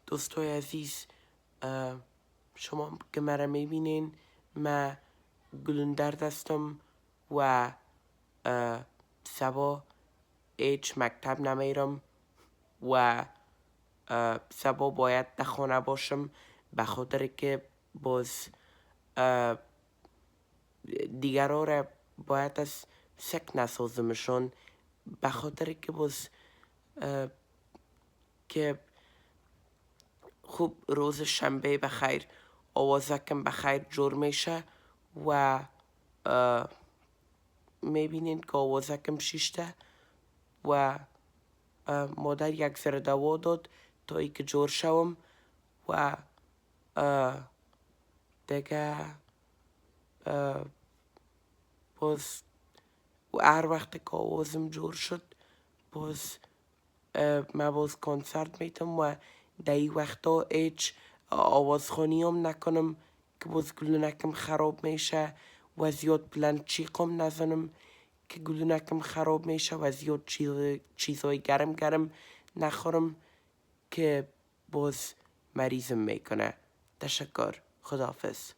دوستای عزیز، شما که مرا میبینین، من گلندر دستم و سبا هیچ مکتب نمیرم و سبا باید در خانه باشم، به خاطر که باز دیگرها را باید از سک نسازمشون، به خاطر که باز که خوب روز شنبه بخیر، آوازکم بخیر جور میشه و میبینین که آوازکم شیشته و مادر یک سر دوا داد تا ای که جور شوم و دیگه باز هر وقت که آوازم جور شد باز من باز کنسرت میتم و در این وقتا هیچ آوازخوانی هم نکنم که باز گلونکم خراب میشه و زیاد بلند چیقم نزنم که گلونکم خراب میشه و زیاد چیزای گرم نخورم که باز مریضم میکنه. تشکر. خداحافظ.